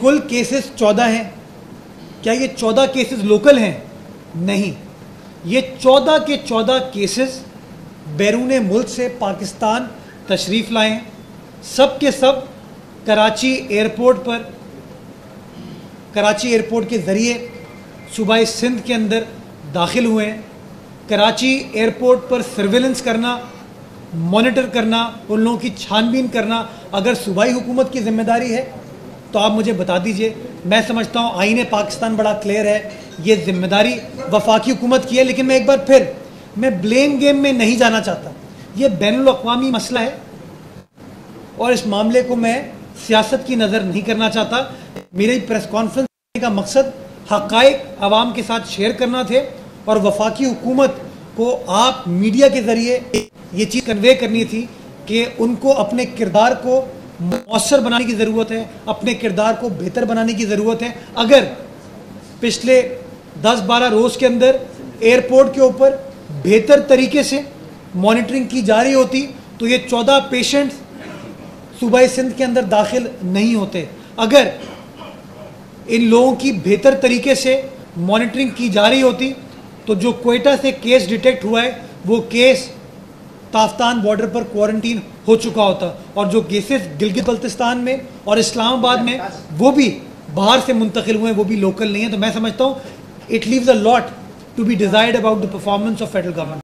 कुल केसेस 14 हैं। क्या ये 14 केसेस लोकल हैं? नहीं, ये 14 के 14 केसेस बैरून मुल्क से पाकिस्तान तशरीफ़ लाए हैं। सब के सब कराची एयरपोर्ट के ज़रिए सूबाए सिंध के अंदर दाखिल हुए हैं। कराची एयरपोर्ट पर सर्वेलेंस करना, मॉनिटर करना, उन लोगों की छानबीन करना अगर सूबाई हुकूमत की जिम्मेदारी है तो आप मुझे बता दीजिए। मैं समझता हूँ आईने पाकिस्तान बड़ा क्लियर है, ये जिम्मेदारी वफाकी हुकूमत की है। लेकिन मैं एक बार फिर ब्लेम गेम में नहीं जाना चाहता। ये बैनुल अक़वामी मसला है और इस मामले को मैं सियासत की नज़र नहीं करना चाहता। मेरी प्रेस कॉन्फ्रेंस का मकसद हक़ाइक़ आवाम के साथ शेयर करना थे और वफाकी हुकूमत को आप मीडिया के ज़रिए ये चीज़ कन्वे करनी थी कि उनको अपने किरदार को मौसर बनाने की ज़रूरत है, अपने किरदार को बेहतर बनाने की ज़रूरत है। अगर पिछले 10-12 रोज़ के अंदर एयरपोर्ट के ऊपर बेहतर तरीके से मॉनिटरिंग की जा रही होती तो ये 14 पेशेंट्स सूबाई सिंध के अंदर दाखिल नहीं होते। अगर इन लोगों की बेहतर तरीके से मॉनिटरिंग की जा रही होती तो जो क्वेटा से केस डिटेक्ट हुआ है वो केस ताफ्तान बॉर्डर पर क्वारंटीन हो चुका होता और जो केसेस गिलगित बल्तिस्तान में और इस्लामाबाद में वो भी बाहर से मुंतकिल हुए हैं, वो भी लोकल नहीं है। तो मैं समझता हूँ it leaves a lot to be desired about the performance of federal government.